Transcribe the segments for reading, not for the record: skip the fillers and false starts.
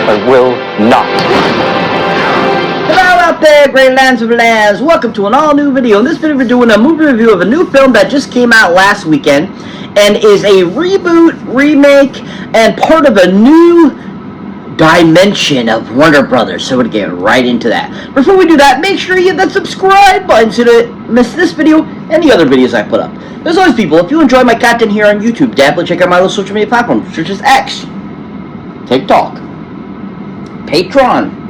I will not. Hello out there, great lands of lands. Welcome to an all-new video. In this video, we're doing a movie review of a new film that just came out last weekend and is a reboot, remake, and part of a new dimension of Warner Brothers. So we're going to get right into that. Before we do that, make sure you hit that subscribe button so you don't miss this video and the other videos I put up. As always, people, if you enjoy my content here on YouTube, definitely check out my other social media platforms, such as X, TikTok, Patreon,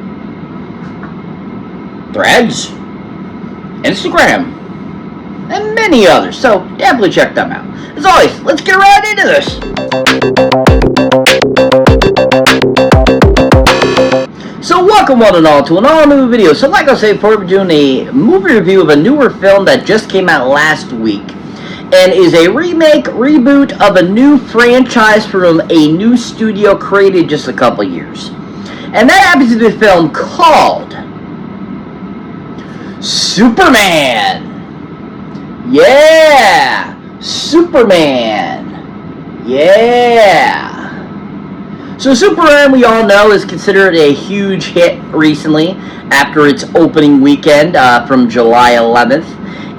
Threads, Instagram, and many others. So definitely check them out. As always, let's get right into this. So welcome one and all to an all-new video. So like I say, before we're doing a movie review of a newer film that just came out last week and is a remake, reboot of a new franchise from a new studio created just a couple years. And that happens to be a film called Superman. Yeah, Superman. Yeah. So Superman, we all know, is considered a huge hit recently after its opening weekend from July 11th.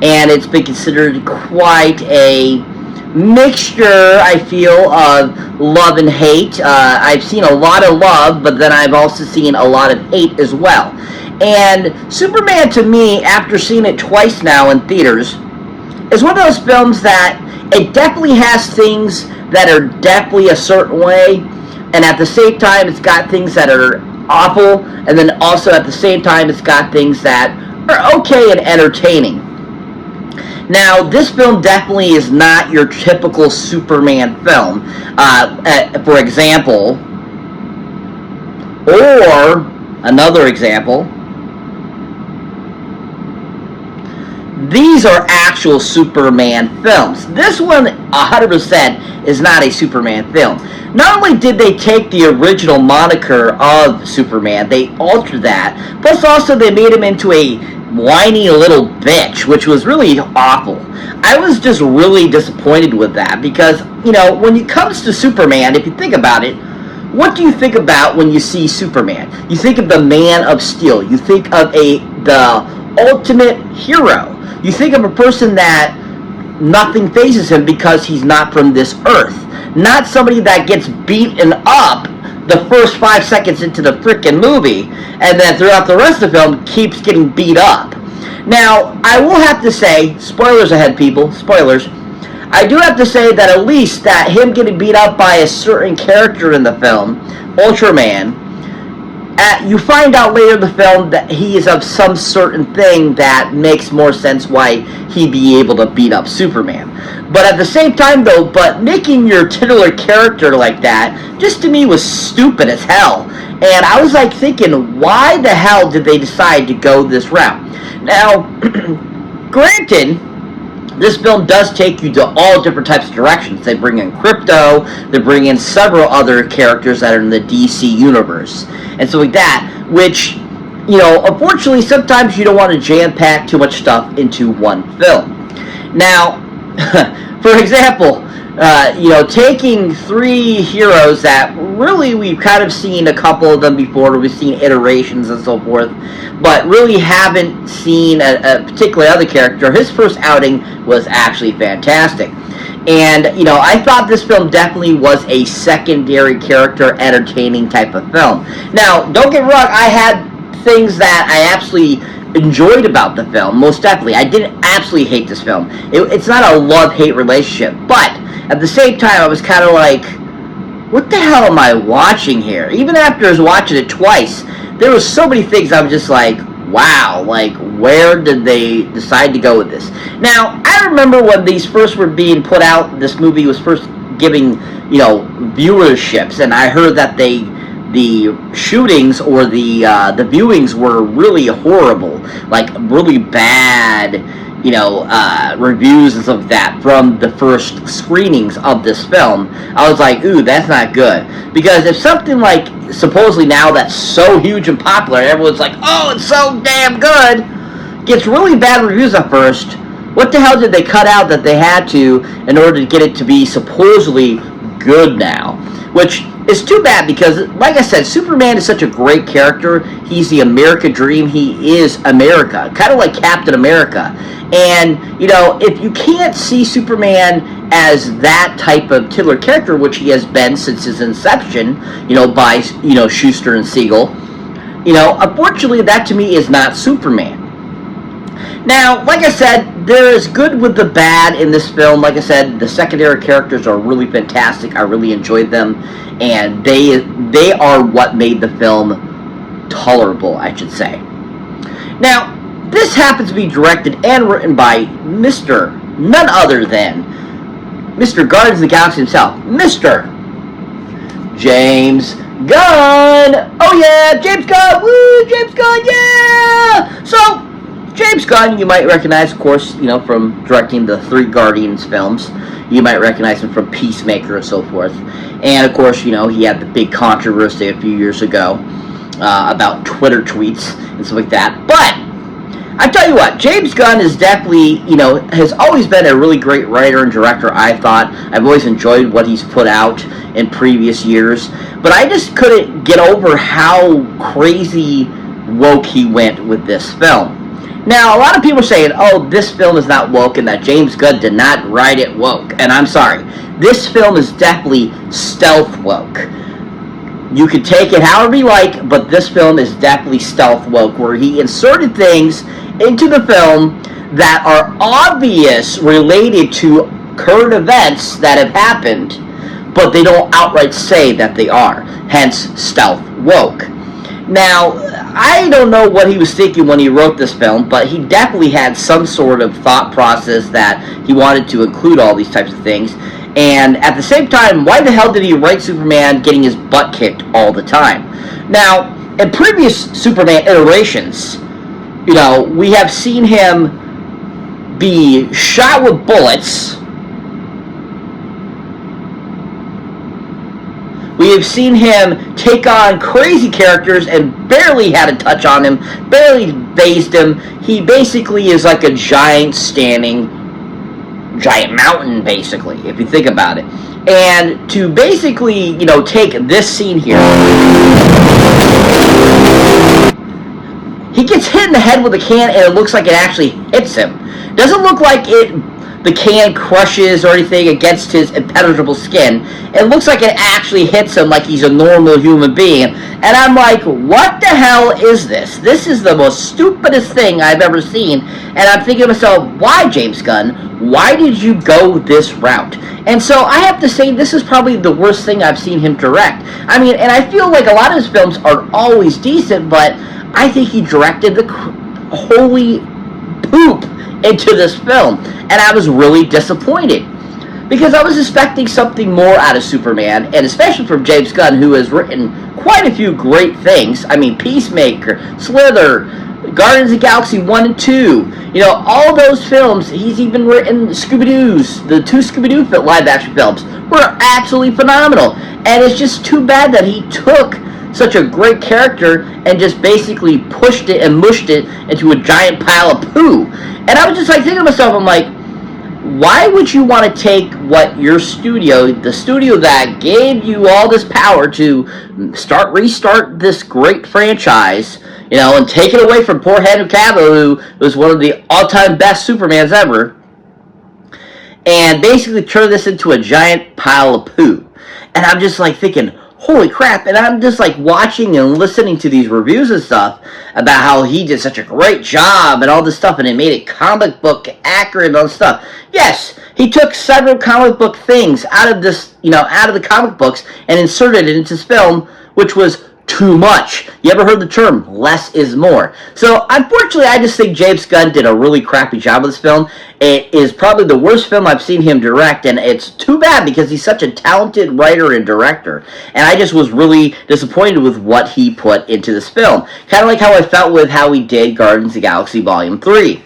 And it's been considered quite a mixture, I feel, of love and hate. I've seen a lot of love, but then I've also seen a lot of hate as well. And Superman, to me, after seeing it twice now in theaters, is one of those films that it definitely has things that are definitely a certain way, and at the same time it's got things that are awful, and then also at the same time it's got things that are okay and entertaining. Now, this film definitely is not your typical Superman film, for example, or another example. These are actual Superman films. This one, 100%, is not a Superman film. Not only did they take the original moniker of Superman, they altered that, plus also they made him into a whiny little bitch, which was really awful. I was just really disappointed with that because, you know, when it comes to Superman, if you think about it, what do you think about when you see Superman? You think of the Man of Steel. You think of the ultimate hero. You think of a person that nothing phases him because he's not from this earth. Not somebody that gets beaten up the first 5 seconds into the frickin' movie and then throughout the rest of the film keeps getting beat up. Now, I will have to say, spoilers ahead, people, spoilers, I do have to say that at least that him getting beat up by a certain character in the film, Ultraman, you find out later in the film that he is of some certain thing that makes more sense why he'd be able to beat up Superman. But at the same time, though, making your titular character like that, just to me was stupid as hell. And I was like thinking, why the hell did they decide to go this route? Now, granted, this film does take you to all different types of directions. They bring in Crypto, they bring in several other characters that are in the DC universe, and so like that, which, you know, unfortunately, sometimes you don't want to jam-pack too much stuff into one film. Now, for example, you know, taking three heroes that really we've kind of seen a couple of them before, we've seen iterations and so forth, but really haven't seen a particular other character. His first outing was actually fantastic. And, you know, I thought this film definitely was a secondary character entertaining type of film. Now, don't get me wrong, I had things that I absolutely enjoyed about the film, most definitely. I didn't absolutely hate this film. It's not a love-hate relationship, but at the same time, I was kind of like, what the hell am I watching here? Even after I was watching it twice, there were so many things I was just like, wow, like, where did they decide to go with this? Now, I remember when these first were being put out, this movie was first giving, you know, viewerships, and I heard that the shootings or the viewings were really horrible, like really bad, you know, reviews and stuff like that from the first screenings of this film. I was like, ooh, that's not good. Because if something like, supposedly now that's so huge and popular, everyone's like, oh, it's so damn good, gets really bad reviews at first, what the hell did they cut out that they had to in order to get it to be supposedly good now? which is too bad because, like I said, Superman is such a great character. He's the American dream. He is America, kind of like Captain America. And, you know, if you can't see Superman as that type of titular character, which he has been since his inception, you know, by, you know, Schuster and Siegel, you know, unfortunately, that to me is not Superman. Now, like I said, there is good with the bad in this film. Like I said, the secondary characters are really fantastic. I really enjoyed them, and they are what made the film tolerable, I should say. Now, this happens to be directed and written by none other than Mr. Guardians of the Galaxy himself, Mr. James Gunn. Oh yeah, James Gunn. Woo, James Gunn. Yeah. So, James Gunn, you might recognize, of course, you know, from directing the 3 Guardians films. You might recognize him from Peacemaker and so forth. And, of course, you know, he had the big controversy a few years ago about Twitter tweets and stuff like that. But I tell you what, James Gunn is definitely, you know, has always been a really great writer and director, I thought. I've always enjoyed what he's put out in previous years. But I just couldn't get over how crazy woke he went with this film. Now, a lot of people are saying, oh, this film is not woke and that James Gunn did not write it woke. And I'm sorry. This film is definitely stealth woke. You can take it however you like, but this film is definitely stealth woke, where he inserted things into the film that are obvious related to current events that have happened, but they don't outright say that they are. Hence, stealth woke. Now, I don't know what he was thinking when he wrote this film, but he definitely had some sort of thought process that he wanted to include all these types of things. And at the same time, why the hell did he write Superman getting his butt kicked all the time? Now, in previous Superman iterations, you know, we have seen him be shot with bullets. We have seen him take on crazy characters and barely had a touch on him, barely phased him. He basically is like a giant mountain, basically, if you think about it. And to basically, you know, take this scene here, he gets hit in the head with a can and it looks like it actually hits him. Doesn't look like the can crushes or anything against his impenetrable skin. It looks like it actually hits him like he's a normal human being. And I'm like, what the hell is this? This is the most stupidest thing I've ever seen. And I'm thinking to myself, why, James Gunn? Why did you go this route? And so I have to say, this is probably the worst thing I've seen him direct. I mean, and I feel like a lot of his films are always decent, but I think he directed the holy poop into this film, and I was really disappointed because I was expecting something more out of Superman, and especially from James Gunn, who has written quite a few great things. I mean, Peacemaker, Slither, Guardians of the Galaxy 1 and 2, you know, all those films. He's even written Scooby-Doo's, the 2 Scooby-Doo live-action films were absolutely phenomenal, and it's just too bad that he took such a great character and just basically pushed it and mushed it into a giant pile of poo. And I was just like thinking to myself, I'm like, why would you want to take what your studio, the studio that gave you all this power to restart this great franchise, you know, and take it away from poor Henry Cavill, who was one of the all-time best Supermans ever, and basically turn this into a giant pile of poo? And I'm just like thinking, holy crap. And I'm just like watching and listening to these reviews and stuff about how he did such a great job and all this stuff, and it made it comic book accurate and all this stuff. Yes, he took several comic book things out of this, you know, out of the comic books and inserted it into his film, which was too much. You ever heard the term, less is more? So, unfortunately, I just think James Gunn did a really crappy job with this film. It is probably the worst film I've seen him direct, and it's too bad because he's such a talented writer and director. And I just was really disappointed with what he put into this film. Kind of like how I felt with how he did Guardians of the Galaxy Volume 3.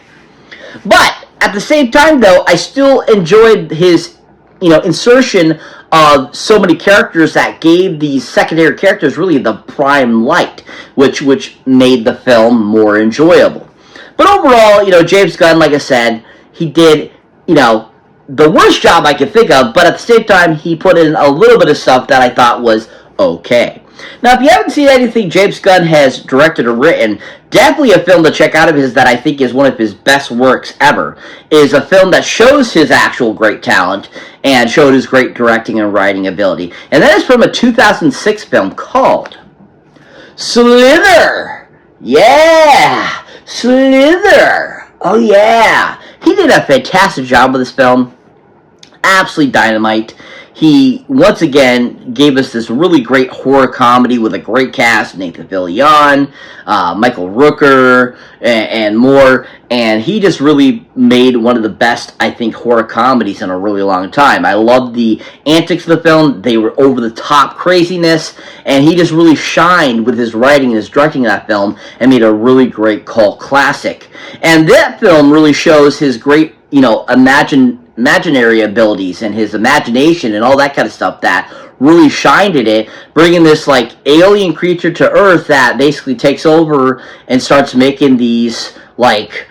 But, at the same time, though, I still enjoyed his, you know, insertion of so many characters that gave these secondary characters really the prime light, which made the film more enjoyable. But overall, you know, James Gunn, like I said, he did, you know, the worst job I could think of, but at the same time, he put in a little bit of stuff that I thought was okay. Now, if you haven't seen anything James Gunn has directed or written, definitely a film to check out of his that I think is one of his best works ever, is a film that shows his actual great talent and showed his great directing and writing ability. And that is from a 2006 film called Slither. Yeah, Slither. Oh, yeah. He did a fantastic job with this film. Absolutely dynamite. He, once again, gave us this really great horror comedy with a great cast, Nathan Fillion, Michael Rooker, and more, and he just really made one of the best, I think, horror comedies in a really long time. I loved the antics of the film. They were over-the-top craziness, and he just really shined with his writing and his directing of that film and made a really great cult classic. And that film really shows his great, imaginary abilities and his imagination and all that kind of stuff that really shined in it, bringing this like alien creature to Earth that basically takes over and starts making these like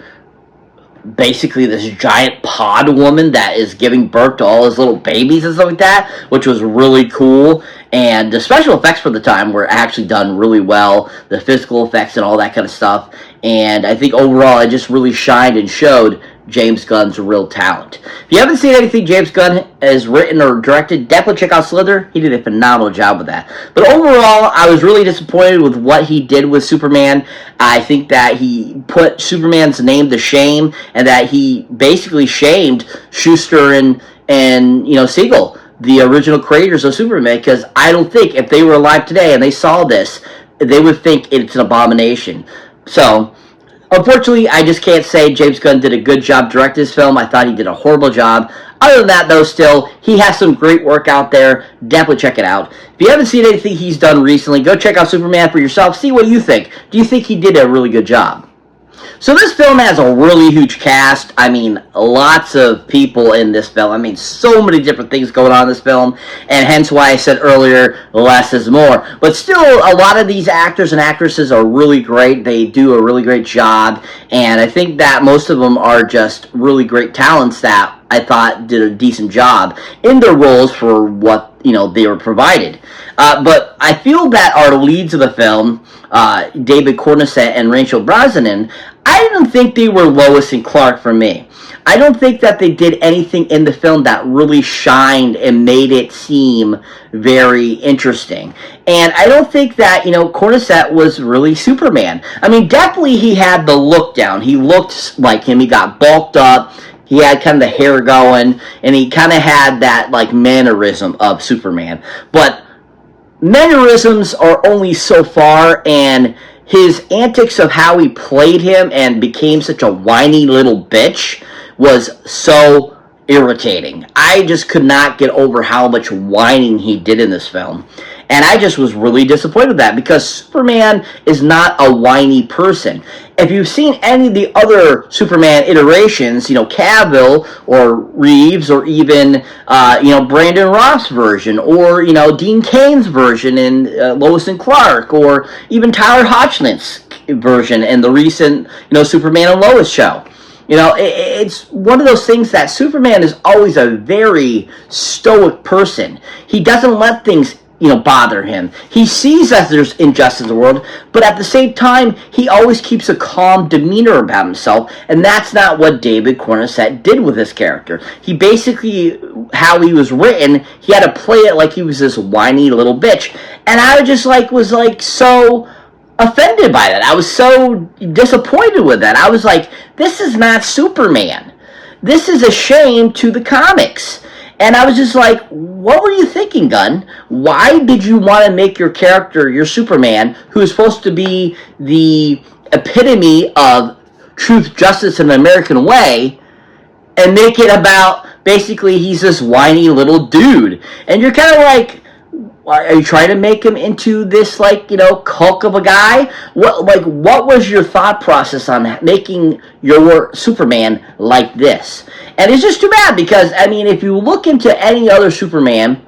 basically this giant pod woman that is giving birth to all his little babies and stuff like that, which was really cool. And the special effects for the time were actually done really well, the physical effects and all that kind of stuff. And I think overall it just really shined and showed James Gunn's real talent. If you haven't seen anything James Gunn has written or directed, definitely check out Slither. He did a phenomenal job with that. But overall, I was really disappointed with what he did with Superman. I think that he put Superman's name to shame, and that he basically shamed Schuster and Siegel, the original creators of Superman, because I don't think if they were alive today and they saw this, they would think it's an abomination. So, unfortunately, I just can't say James Gunn did a good job directing this film. I thought he did a horrible job. Other than that, though, still, he has some great work out there. Definitely check it out. If you haven't seen anything he's done recently, go check out Superman for yourself. See what you think. Do you think he did a really good job? So this film has a really huge cast. I mean, lots of people in this film. I mean, so many different things going on in this film, and hence why I said earlier, less is more. But still, a lot of these actors and actresses are really great. They do a really great job, and I think that most of them are just really great talents that I thought did a decent job in their roles for what they were provided. But I feel that our leads of the film, David Cornset and Rachel Brosnahan, I didn't think they were Lois and Clark for me. I don't think that they did anything in the film that really shined and made it seem very interesting. And I don't think that, Cornset was really Superman. I mean, definitely he had the look down. He looked like him. He got bulked up. He had kind of the hair going, and he kind of had that, like, mannerism of Superman. But mannerisms are only so far, and his antics of how he played him and became such a whiny little bitch was so irritating. I just could not get over how much whining he did in this film. And I just was really disappointed with that, because Superman is not a whiny person. If you've seen any of the other Superman iterations, Cavill or Reeves, or even, Brandon Routh's version, or, Dean Cain's version in Lois and Clark, or even Tyler Hoechlin's version in the recent, Superman and Lois show. It's one of those things that Superman is always a very stoic person. He doesn't let things bother him. He sees that there's injustice in the world, but at the same time, he always keeps a calm demeanor about himself, and that's not what David Cornset did with his character. He basically, how he was written, he had to play it like he was this whiny little bitch, and I just was so offended by that. I was so disappointed with that. I was like, this is not Superman. This is a shame to the comics. And I was just like, what were you thinking, Gunn? Why did you want to make your character, your Superman, who is supposed to be the epitome of truth, justice, and the American way, and make it about, basically, he's this whiny little dude? And you're kind of like, are you trying to make him into this, Hulk of a guy? What was your thought process on making your Superman like this? And it's just too bad, because, I mean, if you look into any other Superman,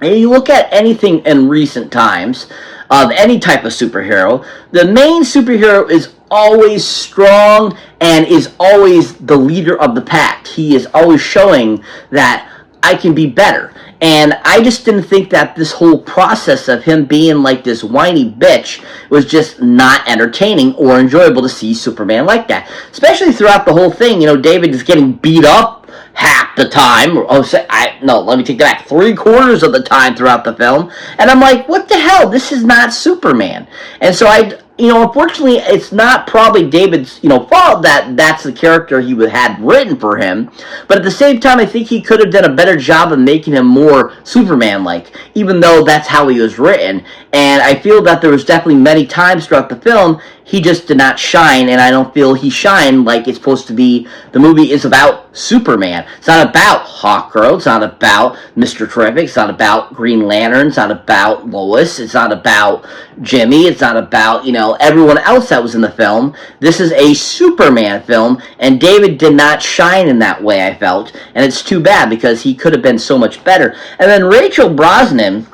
and you look at anything in recent times of any type of superhero, the main superhero is always strong and is always the leader of the pack. He is always showing that I can be better. And I just didn't think that this whole process of him being like this whiny bitch was just not entertaining or enjoyable to see Superman like that. Especially throughout the whole thing, David is getting beat up half the time. Let me take that back. 3/4 of the time throughout the film. And I'm like, what the hell? This is not Superman. And so unfortunately, it's not probably David's, fault that that's the character he had written for him. But at the same time, I think he could have done a better job of making him more Superman-like, even though that's how he was written. And I feel that there was definitely many times throughout the film he just did not shine, and I don't feel he shined like it's supposed to be. The movie is about Superman. It's not about Hawkgirl. It's not about Mr. Terrific. It's not about Green Lantern. It's not about Lois. It's not about Jimmy. It's not about, everyone else that was in the film. This is a Superman film, and David did not shine in that way, I felt. And it's too bad because he could have been so much better. And then Rachel Brosnahan,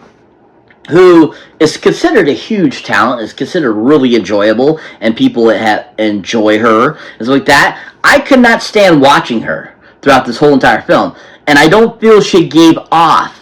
who is considered a huge talent, is considered really enjoyable, and people enjoy her, and stuff like that. I could not stand watching her throughout this whole entire film, and I don't feel she gave off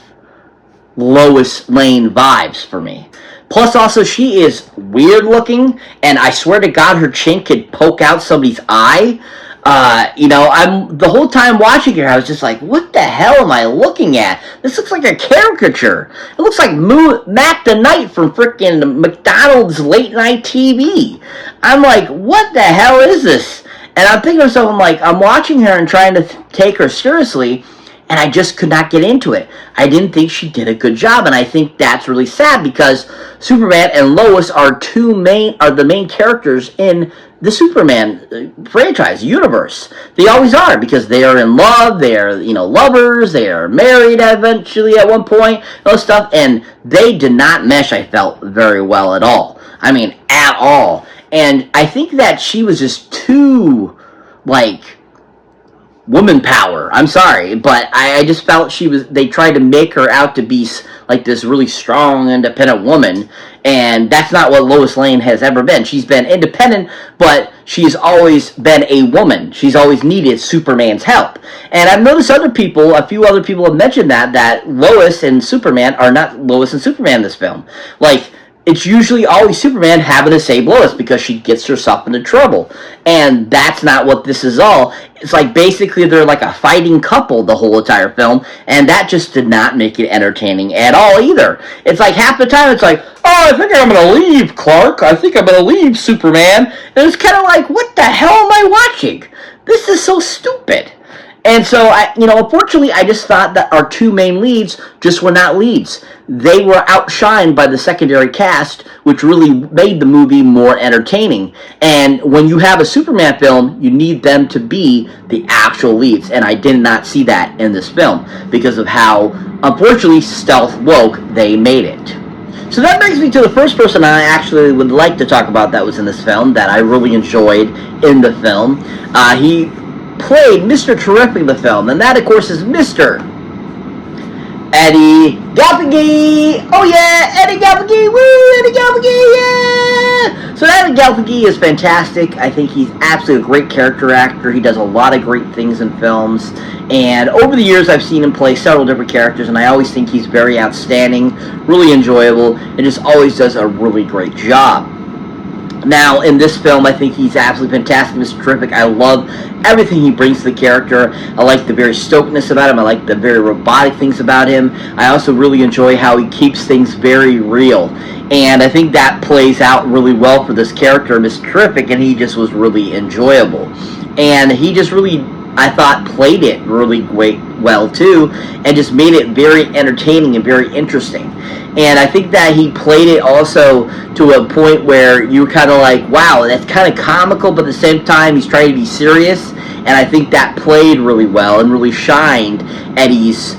Lois Lane vibes for me. Plus, also, she is weird looking, and I swear to God, her chin could poke out somebody's eye. I'm the whole time watching her, I was just like, what the hell am I looking at? This looks like a caricature. It looks like Mac the Knight from frickin' McDonald's late night TV. I'm like, what the hell is this? And I'm thinking to myself, I'm watching her and trying to take her seriously, and I just could not get into it. I didn't think she did a good job, and I think that's really sad because Superman and Lois are the main characters in the Superman franchise universe. They always are because they are in love. They are, lovers. They are married eventually at one point. Those stuff, and they did not mesh. I felt very well at all. I mean, at all. And I think that she was just too, woman power. I'm sorry, but I just felt they tried to make her out to be like this really strong, independent woman, and that's not what Lois Lane has ever been. She's been independent, but she's always been a woman. She's always needed Superman's help. And I've noticed a few other people have mentioned that Lois and Superman are not Lois and Superman in this film. It's usually always Superman having to save Lois because she gets herself into trouble. And that's not what this is all. It's basically they're like a fighting couple the whole entire film, and that just did not make it entertaining at all either. It's half the time it's oh, I think I'm going to leave Clark. I think I'm going to leave Superman. And it's kind of what the hell am I watching? This is so stupid. And so, unfortunately, I just thought that our two main leads just were not leads. They were outshined by the secondary cast, which really made the movie more entertaining. And when you have a Superman film, you need them to be the actual leads. And I did not see that in this film because of how, unfortunately, stealth woke they made it. So that brings me to the first person I actually would like to talk about that was in this film that I really enjoyed in the film. He played Mr. Terrific in the film, and that, of course, is Mr. Eddie Galpagee. Oh yeah, Eddie Galpagee. Woo, Eddie Galpagee, yeah. So Eddie Galpagee is fantastic. I think he's absolutely a great character actor. He does a lot of great things in films, and over the years I've seen him play several different characters, and I always think he's very outstanding, really enjoyable, and just always does a really great job. Now, in this film, I think he's absolutely fantastic, Mr. Terrific. I love everything he brings to the character. I like the very stokedness about him. I like the very robotic things about him. I also really enjoy how he keeps things very real. And I think that plays out really well for this character, Mr. Terrific, and he just was really enjoyable. And he just really, I thought, played it really well, too, and just made it very entertaining and very interesting. And I think that he played it also to a point where you were kind of wow, that's kind of comical, but at the same time, he's trying to be serious. And I think that played really well and really shined Eddie's,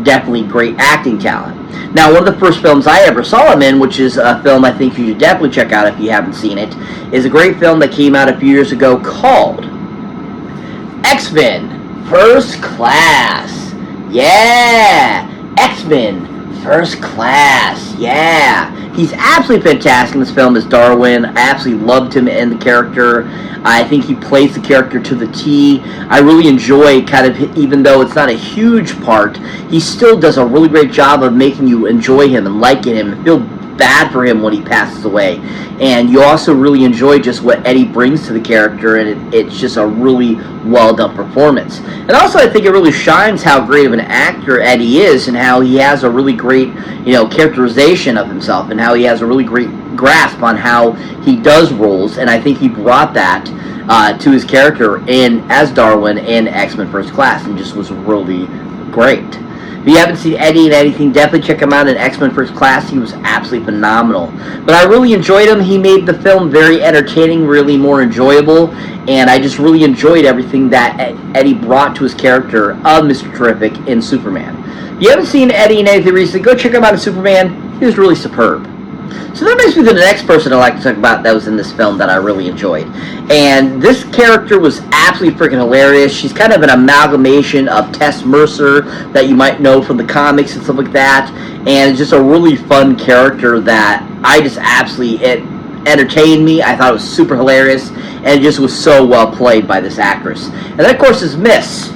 definitely great acting talent. Now, one of the first films I ever saw him in, which is a film I think you should definitely check out if you haven't seen it, is a great film that came out a few years ago called X-Men First Class. Yeah! X-Men First Class, yeah. He's absolutely fantastic in this film as Darwin. I absolutely loved him in the character. I think he plays the character to the T. I really enjoy kind of, even though it's not a huge part, he still does a really great job of making you enjoy him and liking him and feel bad for him when he passes away. And you also really enjoy just what Eddie brings to the character, and it's just a really well done performance. And also I think it really shines how great of an actor Eddie is, and how he has a really great, characterization of himself, and how he has a really great grasp on how he does roles. And I think he brought that to his character as Darwin in X-Men First Class, and just was really great. If you haven't seen Eddie in anything, definitely check him out in X-Men First Class. He was absolutely phenomenal. But I really enjoyed him. He made the film very entertaining, really more enjoyable, and I just really enjoyed everything that Eddie brought to his character of Mr. Terrific in Superman. If you haven't seen Eddie in anything recently, go check him out in Superman. He was really superb. So that brings me to the next person I'd like to talk about that was in this film that I really enjoyed. And this character was absolutely freaking hilarious. She's kind of an amalgamation of Tess Mercer that you might know from the comics and stuff like that. And it's just a really fun character that I just it entertained me. I thought it was super hilarious. And it just was so well played by this actress. And that, of course, is Miss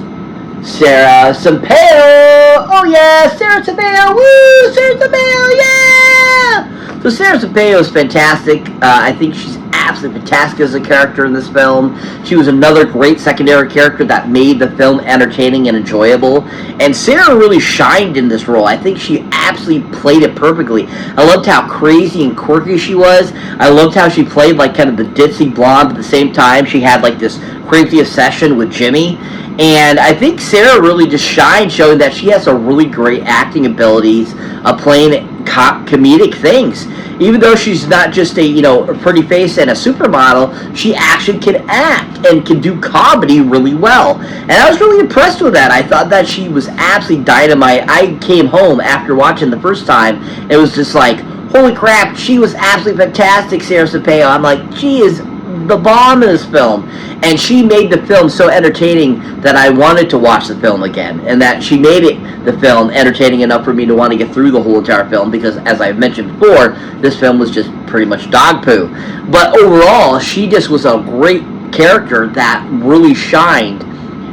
Sarah Sampaio. Oh, yeah, Sarah Sampaio. Woo, Sarah Sampaio, yeah! So Sarah Sampaio is fantastic. I think she's absolutely fantastic as a character in this film. She was another great secondary character that made the film entertaining and enjoyable. And Sarah really shined in this role. I think she absolutely played it perfectly. I loved how crazy and quirky she was. I loved how she played like kind of the ditzy blonde, but at the same time she had like this crazy obsession with Jimmy. And I think Sarah really just shined, showing that she has a really great acting abilities of playing comedic things. Even though she's not just a pretty face and a supermodel, she actually can act and can do comedy really well. And I was really impressed with that. I thought that she was absolutely dynamite. I came home after watching the first time. It was just like, holy crap, she was absolutely fantastic, Sarah Sampaio. I'm like, she is the bomb in this film. And she made the film so entertaining that I wanted to watch the film again, and that she made the film entertaining enough for me to want to get through the whole entire film, because as I've mentioned before, this film was just pretty much dog poo. But overall, she just was a great character that really shined,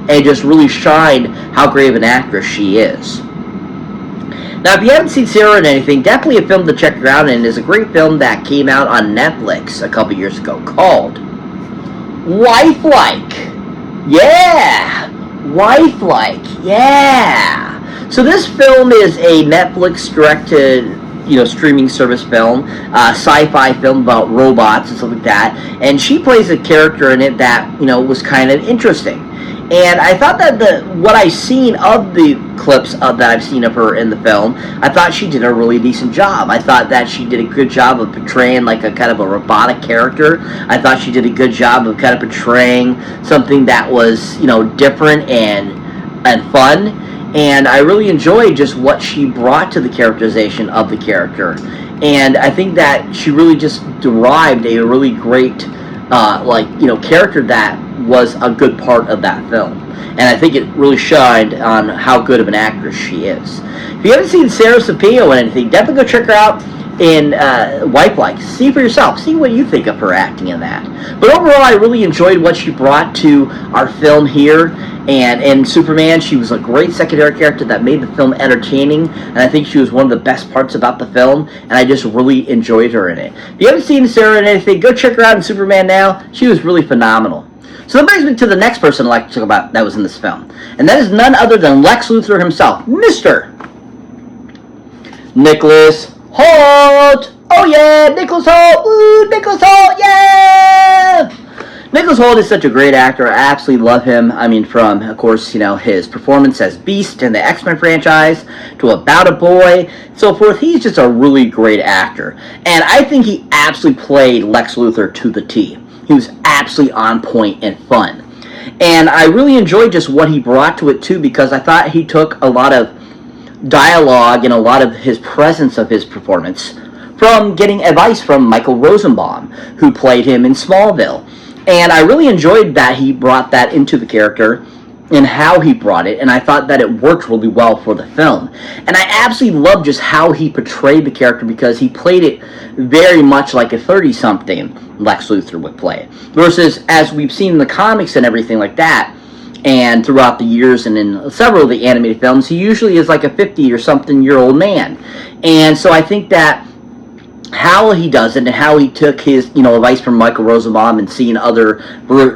and just really shined how great of an actress she is. Now, if you haven't seen Sarah in anything, definitely a film to check her out in. Is a great film that came out on Netflix a couple years ago called Wifelike. Yeah! Wifelike. Yeah! So this film is a Netflix directed, streaming service film, sci-fi film about robots and stuff like that. And she plays a character in it that, was kind of interesting. And I thought that what I've seen of the clips that I've seen of her in the film, I thought she did a really decent job. I thought that she did a good job of portraying like a kind of a robotic character. I thought she did a good job of kind of portraying something that was, different and fun. And I really enjoyed just what she brought to the characterization of the character. And I think that she really just derived a really great, character that was a good part of that film. And I think it really shined on how good of an actress she is. If you haven't seen Sarah Sampaio in anything, definitely go check her out in Wifelike. See for yourself. See what you think of her acting in that. But overall, I really enjoyed what she brought to our film here. And in Superman, she was a great secondary character that made the film entertaining. And I think she was one of the best parts about the film. And I just really enjoyed her in it. If you haven't seen Sarah in anything, go check her out in Superman now. She was really phenomenal. So that brings me to the next person I'd like to talk about that was in this film. And that is none other than Lex Luthor himself, Mr. Nicholas Hoult. Oh yeah, Nicholas Hoult. Ooh, Nicholas Hoult, yeah! Nicholas Hoult is such a great actor. I absolutely love him. I mean, from, of course, his performance as Beast in the X-Men franchise to About a Boy, so forth. He's just a really great actor. And I think he absolutely played Lex Luthor to the T. He was absolutely on point and fun. And I really enjoyed just what he brought to it, too, because I thought he took a lot of dialogue and a lot of his presence of his performance from getting advice from Michael Rosenbaum, who played him in Smallville. And I really enjoyed that he brought that into the character. and how he brought it, and I thought that it worked really well for the film. And I absolutely love just how he portrayed the character, because he played it very much like a 30-something Lex Luthor would play it. Versus, as we've seen in the comics and everything like that, and throughout the years and in several of the animated films, he usually is like a 50 or something year old man. And so I think that how he does it and how he took his, advice from Michael Rosenbaum and seeing other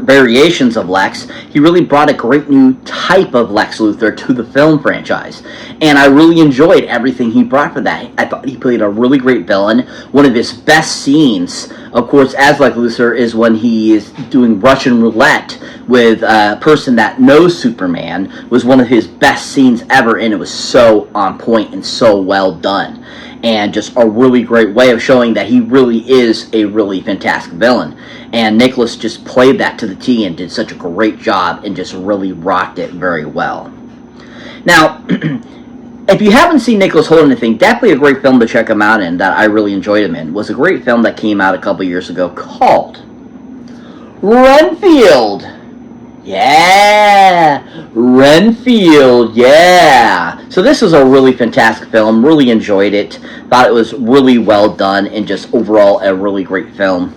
variations of Lex, he really brought a great new type of Lex Luthor to the film franchise. And I really enjoyed everything he brought for that. I thought he played a really great villain. One of his best scenes, of course, as Lex Luthor, is when he is doing Russian roulette with a person that knows Superman. Was one of his best scenes ever, and it was so on point and so well done. And just a really great way of showing that he really is a really fantastic villain. And Nicholas just played that to the T and did such a great job and just really rocked it very well. Now, if you haven't seen Nicholas Hoult in anything, definitely a great film to check him out in that I really enjoyed him in. It was a great film that came out a couple years ago called Renfield. Yeah, Renfield, yeah. So this was a really fantastic film, really enjoyed it, thought it was really well done, and just overall a really great film.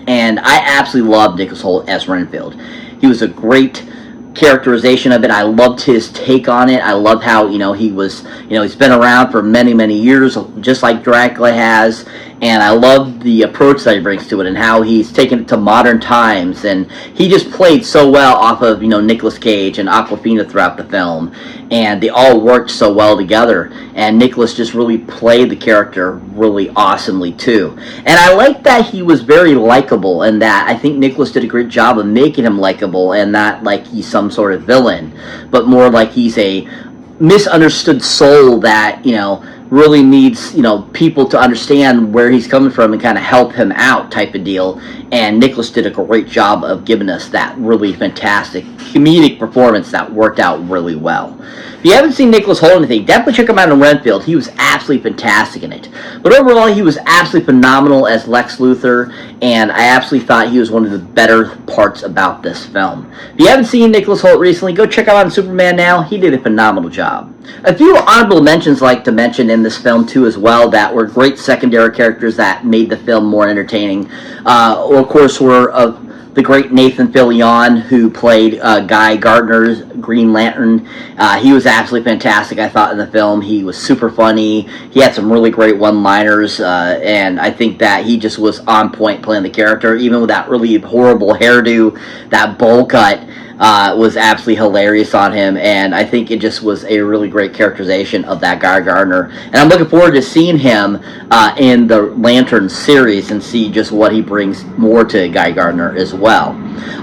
And I absolutely loved Nicholas Hoult as Renfield. He was a great characterization of it. I loved his take on it. I loved how, he was, he's been around for many, many years, just like Dracula has. And I love the approach that he brings to it and how he's taken it to modern times. And he just played so well off of, Nicolas Cage and Awkwafina throughout the film. And they all worked so well together. And Nicolas just really played the character really awesomely, too. And I like that he was very likable, and that I think Nicolas did a great job of making him likable, and not like he's some sort of villain, but more like he's a misunderstood soul that, really needs, people to understand where he's coming from and kind of help him out type of deal. And Nicholas did a great job of giving us that really fantastic comedic performance that worked out really well. If you haven't seen Nicholas Hoult in anything, definitely check him out in Renfield. He was absolutely fantastic in it. But overall, he was absolutely phenomenal as Lex Luthor, and I absolutely thought he was one of the better parts about this film. If you haven't seen Nicholas Hoult recently, go check him out in Superman now. He did a phenomenal job. A few honorable mentions I'd like to mention in this film too as well that were great secondary characters that made the film more entertaining. Of course, were the great Nathan Fillion, who played Guy Gardner's Green Lantern. He was absolutely fantastic, I thought, in the film. He was super funny. He had some really great one-liners, and I think that he just was on point playing the character, even with that really horrible hairdo, that bowl cut. Was absolutely hilarious on him, and I think it just was a really great characterization of that Guy Gardner. And I'm looking forward to seeing him in the Lantern series and see just what he brings more to Guy Gardner as well.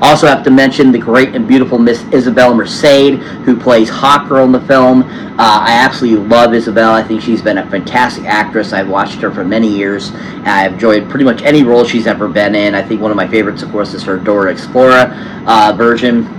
Also have to mention the great and beautiful Miss Isabel Merced, who plays Hawkgirl in the film. I absolutely love Isabel. I think she's been a fantastic actress. I've watched her for many years. I've enjoyed pretty much any role she's ever been in. I think one of my favorites, of course, is her Dora Explorer version.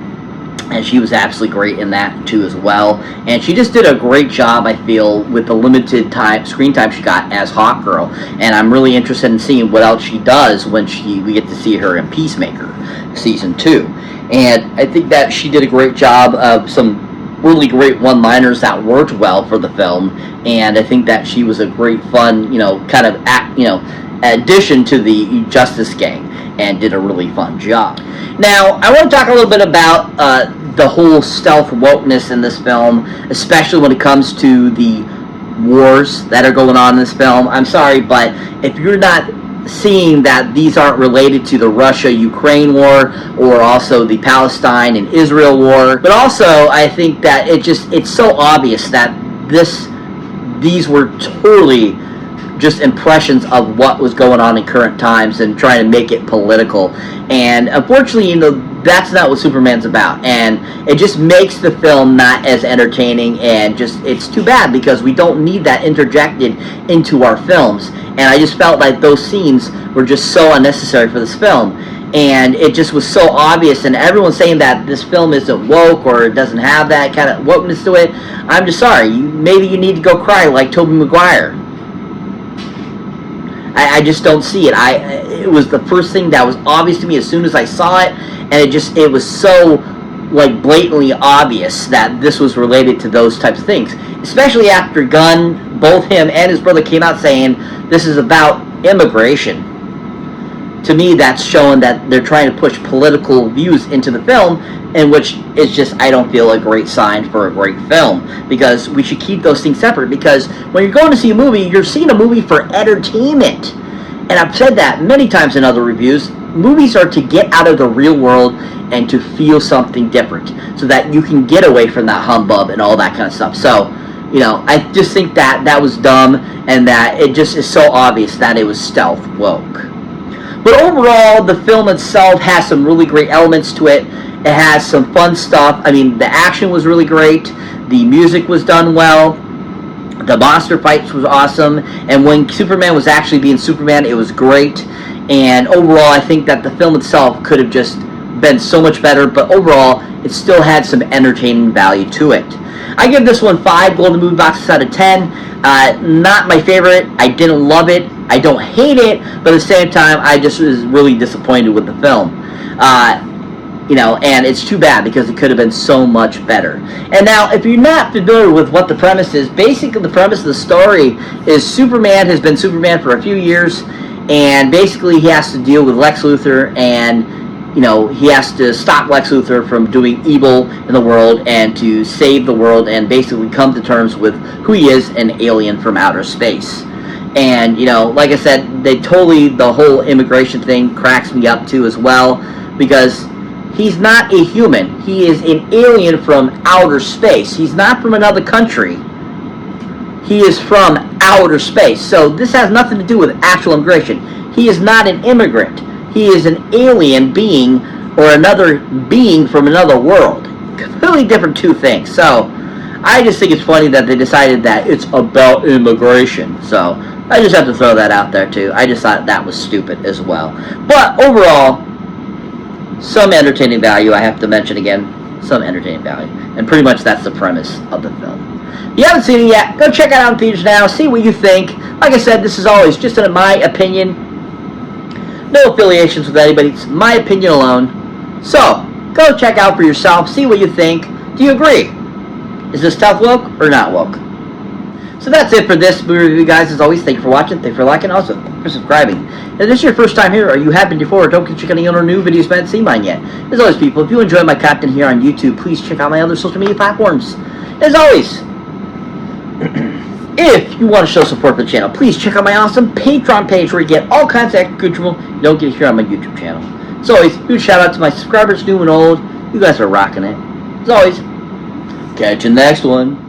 And she was absolutely great in that too as well. And she just did a great job, I feel, with the limited screen time she got as Hawkgirl. And I'm really interested in seeing what else she does when we get to see her in Peacemaker Season 2. And I think that she did a great job of some really great one-liners that worked well for the film. And I think that she was a great fun, kind of addition to the Justice Gang, and did a really fun job. Now, I want to talk a little bit about the whole stealth wokeness in this film, especially when it comes to the wars that are going on in this film. I'm sorry, but if you're not seeing that these aren't related to the Russia-Ukraine war, or also the Palestine and Israel war, but also I think that it's so obvious that these were totally just impressions of what was going on in current times and trying to make it political. And unfortunately, that's not what Superman's about. And it just makes the film not as entertaining, and it's too bad because we don't need that interjected into our films. And I just felt like those scenes were just so unnecessary for this film. And it just was so obvious, and everyone's saying that this film isn't woke or it doesn't have that kind of wokeness to it. I'm just sorry. Maybe you need to go cry like Tobey Maguire. I just don't see it. It was the first thing that was obvious to me as soon as I saw it, and it was so like blatantly obvious that this was related to those types of things. Especially after Gunn, both him and his brother came out saying this is about immigration. To me, that's showing that they're trying to push political views into the film, in which is just, I don't feel, a great sign for a great film, because we should keep those things separate. Because when you're going to see a movie, you're seeing a movie for entertainment. And I've said that many times in other reviews. Movies are to get out of the real world and to feel something different, so that you can get away from that humbug and all that kind of stuff. So, you know, I just think that that was dumb, and that it just is so obvious that it was stealth woke. But overall, the film itself has some really great elements to it. It has some fun stuff. I mean, the action was really great. The music was done well. The monster fights was awesome. And when Superman was actually being Superman, it was great. And overall, I think that the film itself could have just been so much better. But overall, it still had some entertaining value to it. I give this one 5 Golden Movie Boxes out of 10. Not my favorite. I didn't love it. I don't hate it, but at the same time, I just was really disappointed with the film. You know, and it's too bad because it could have been so much better. And now, if you're not familiar with what the premise is, basically the premise of the story is Superman has been Superman for a few years, and basically he has to deal with Lex Luthor, and you know, he has to stop Lex Luthor from doing evil in the world and to save the world and basically come to terms with who he is, an alien from outer space. And, you know, like I said, the whole immigration thing cracks me up too as well, because he's not a human. He is an alien from outer space. He's not from another country. He is from outer space. So this has nothing to do with actual immigration. He is not an immigrant. He is an alien being, or another being from another world. Completely different two things. So I just think it's funny that they decided that it's about immigration. So I just have to throw that out there too. I just thought that was stupid as well. But overall, some entertaining value, I have to mention again. Some entertaining value. And pretty much that's the premise of the film. If you haven't seen it yet, go check it out in theaters now. See what you think. Like I said, this is always just in my opinion. No affiliations with anybody. It's my opinion alone. So, go check out for yourself. See what you think. Do you agree? Is this stuff woke or not woke? So that's it for this movie review, guys. As always, thank you for watching, thank you for liking, also for subscribing. If this is your first time here, or you have been before, don't check out any other new videos if you haven't seen mine yet. As always, people, if you enjoy my content here on YouTube, please check out my other social media platforms. As always, if you want to show support for the channel, please check out my awesome Patreon page where you get all kinds of extra goodness you don't get here on my YouTube channel. As always, huge shout out to my subscribers, new and old. You guys are rocking it. As always, catch you in the next one.